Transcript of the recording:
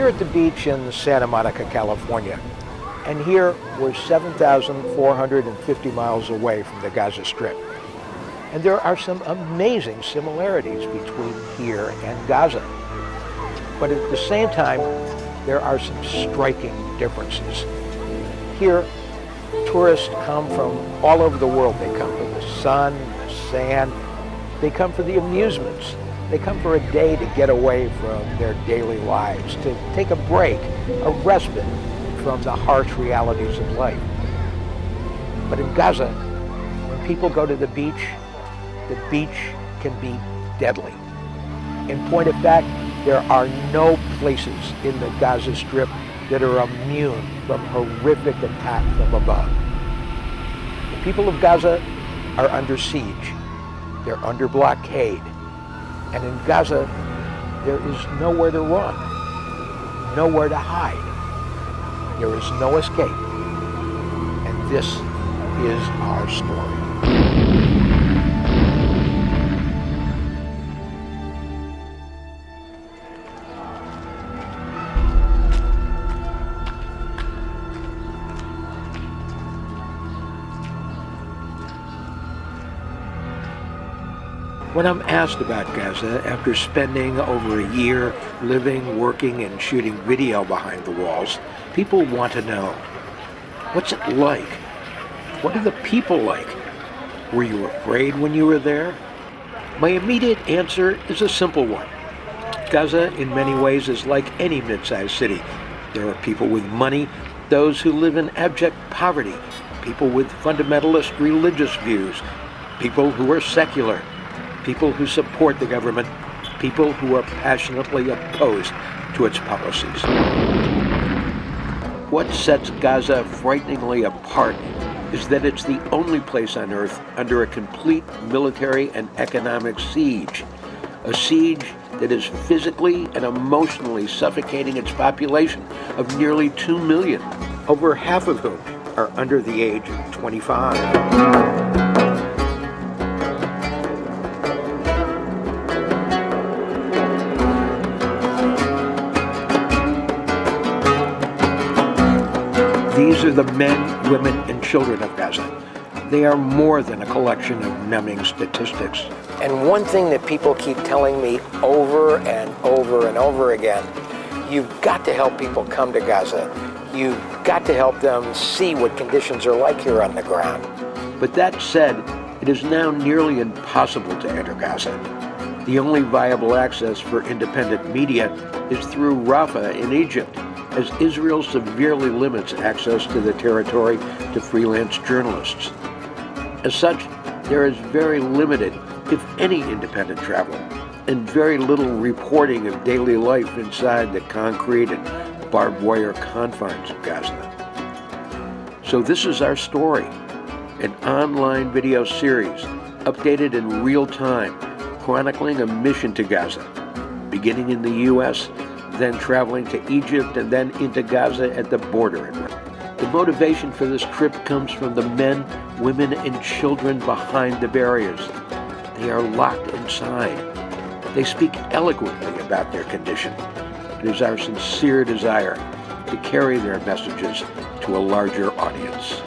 here at the beach in Santa Monica, California, and here we're 7,450 miles away from the Gaza Strip. And there are some amazing similarities between here and Gaza. But at the same time, there are some striking differences. Here, tourists come from all over the world. They come for the sun, the sand. They come for the amusements. They come for a day to get away from their daily lives, to take a break, a respite from the harsh realities of life. But in Gaza, when people go to the beach can be deadly. In point of fact, there are no places in the Gaza Strip that are immune from horrific attack from above. The people of Gaza are under siege. They're under blockade. And in Gaza, there is nowhere to run, nowhere to hide. There is no escape. And this is our story. When I'm asked about Gaza after spending over a year living, working, and shooting video behind the walls, people want to know, what's it like? What are the people like? Were you afraid when you were there? My immediate answer is a simple one. Gaza, in many ways, is like any mid-sized city. There are people with money, those who live in abject poverty, people with fundamentalist religious views, people who are secular, people who support the government, people who are passionately opposed to its policies. What sets Gaza frighteningly apart is that it's the only place on earth under a complete military and economic siege. A siege that is physically and emotionally suffocating its population of nearly 2 million, over half of whom are under the age of 25. These are the men, women, and children of Gaza. They are more than a collection of numbing statistics. And one thing that people keep telling me over and over and over again, you've got to help people come to Gaza. You've got to help them see what conditions are like here on the ground. But that said, it is now nearly impossible to enter Gaza. The only viable access for independent media is through Rafah in Egypt, as Israel severely limits access to the territory to freelance journalists. As such, there is very limited, if any, independent travel, and very little reporting of daily life inside the concrete and barbed wire confines of Gaza. So this is our story, an online video series updated in real time, chronicling a mission to Gaza, beginning in the U.S., then traveling to Egypt, and then into Gaza at the border. The motivation for this trip comes from the men, women, and children behind the barriers. They are locked inside. They speak eloquently about their condition. It is our sincere desire to carry their messages to a larger audience.